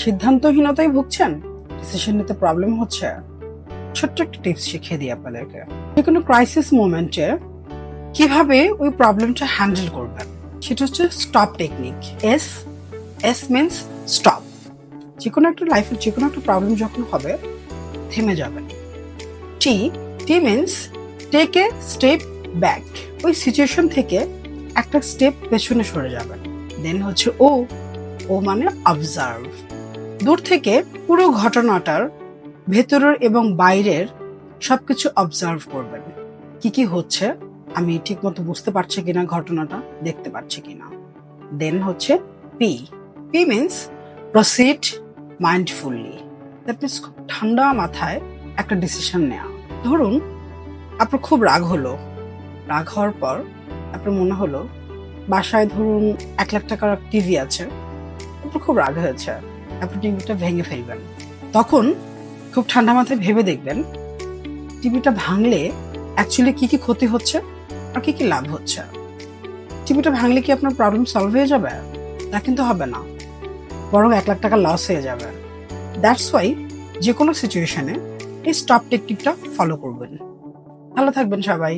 সিদ্ধান্তহীনতায় ভুগছেন, ডিসিশন নিতে প্রবলেম হচ্ছে, ছোট্ট একটা টিপস শিখিয়ে দিই আপনাদেরকে। যে কোনো ক্রাইসিস মোমেন্টে কিভাবে ওই প্রবলেমটা হ্যান্ডেল করবেন, সেটা হচ্ছে stop technique. S S means stop. যে কোনো একটা লাইফের যে কোনো একটা প্রবলেম যখন হবে, থেমে যাবেন। T T means take a step back. ওই সিচুয়েশন থেকে একটা স্টেপ পেছনে সরে যাবেন। দেন হচ্ছে ও ও মানে অবজার্ভ। দূর থেকে পুরো ঘটনাটার ভেতরের এবং বাইরের সবকিছু অবজার্ভ করবেন। কি কি হচ্ছে, আমি ঠিক মতো বুঝতে পারছি কিনা, ঘটনাটা দেখতে পাচ্ছি কিনা। দেন হচ্ছে P P means proceed mindfully. That means খুব ঠান্ডা মাথায় একটা ডিসিশন নেওয়া। ধরুন আপনার খুব রাগ হলো, রাগ হওয়ার পর আপনার মনে হলো বাসায় ধরুন 1 লাখ টাকার টিভি আছে, আপনার খুব রাগ হয়েছে, আপনি টিভিটা ভেঙে ফেলবেন। তখন খুব ঠান্ডা মাথায় ভেবে দেখবেন টিভিটা ভাঙলে অ্যাকচুয়ালি কি কি ক্ষতি হচ্ছে আর কি কি লাভ হচ্ছে। টিভিটা ভাঙলে কি আপনার প্রবলেম সলভ হয়ে যাবে? তা কিন্তু হবে না, বরং 1 লাখ টাকা লস হয়ে যাবে। দ্যাটস ওয়াই যে কোনো সিচুয়েশনে এই স্টপ টেকনিকটা ফলো করবেন। ভালো থাকবেন সবাই।